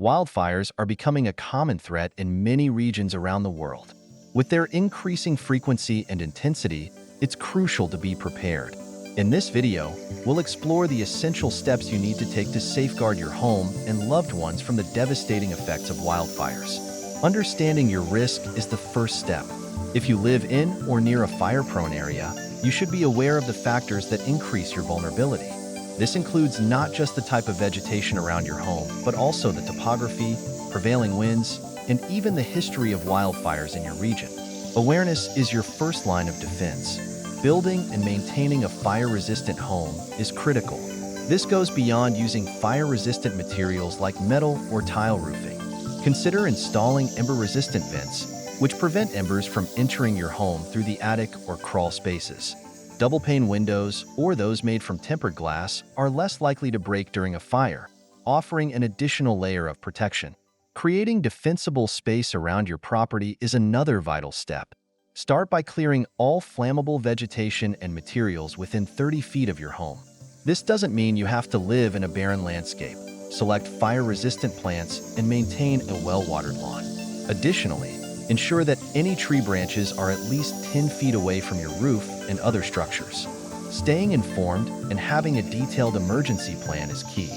Wildfires are becoming a common threat in many regions around the world. With their increasing frequency and intensity, it's crucial to be prepared. In this video, we'll explore the essential steps you need to take to safeguard your home and loved ones from the devastating effects of wildfires. Understanding your risk is the first step. If you live in or near a fire-prone area, you should be aware of the factors that increase your vulnerability. This includes not just the type of vegetation around your home, but also the topography, prevailing winds, and even the history of wildfires in your region. Awareness is your first line of defense. Building and maintaining a fire-resistant home is critical. This goes beyond using fire-resistant materials like metal or tile roofing. Consider installing ember-resistant vents, which prevent embers from entering your home through the attic or crawl spaces. Double-pane windows, or those made from tempered glass, are less likely to break during a fire, offering an additional layer of protection. Creating defensible space around your property is another vital step. Start by clearing all flammable vegetation and materials within 30 feet of your home. This doesn't mean you have to live in a barren landscape. Select fire-resistant plants and maintain a well-watered lawn. Additionally, ensure that any tree branches are at least 10 feet away from your roof and other structures. Staying informed and having a detailed emergency plan is key.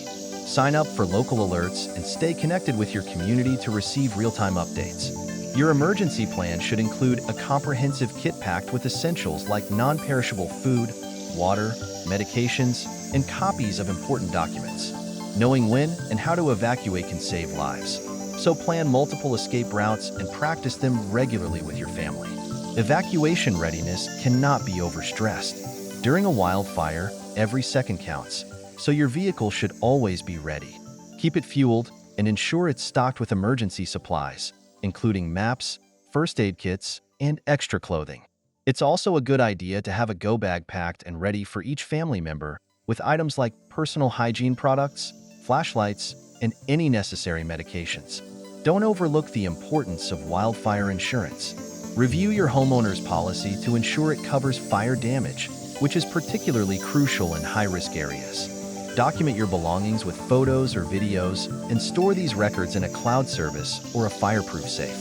Sign up for local alerts and stay connected with your community to receive real-time updates. Your emergency plan should include a comprehensive kit packed with essentials like non-perishable food, water, medications, and copies of important documents. Knowing when and how to evacuate can save lives. So plan multiple escape routes and practice them regularly with your family. Evacuation readiness cannot be overstressed. During a wildfire, every second counts, so your vehicle should always be ready. Keep it fueled and ensure it's stocked with emergency supplies, including maps, first aid kits, and extra clothing. It's also a good idea to have a go bag packed and ready for each family member with items like personal hygiene products, flashlights, and any necessary medications. Don't overlook the importance of wildfire insurance. Review your homeowner's policy to ensure it covers fire damage, which is particularly crucial in high-risk areas. Document your belongings with photos or videos and store these records in a cloud service or a fireproof safe.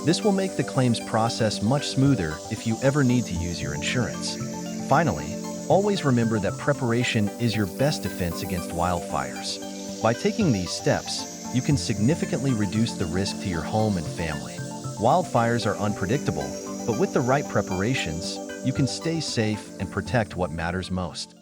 This will make the claims process much smoother if you ever need to use your insurance. Finally, always remember that preparation is your best defense against wildfires. By taking these steps, you can significantly reduce the risk to your home and family. Wildfires are unpredictable, but with the right preparations, you can stay safe and protect what matters most.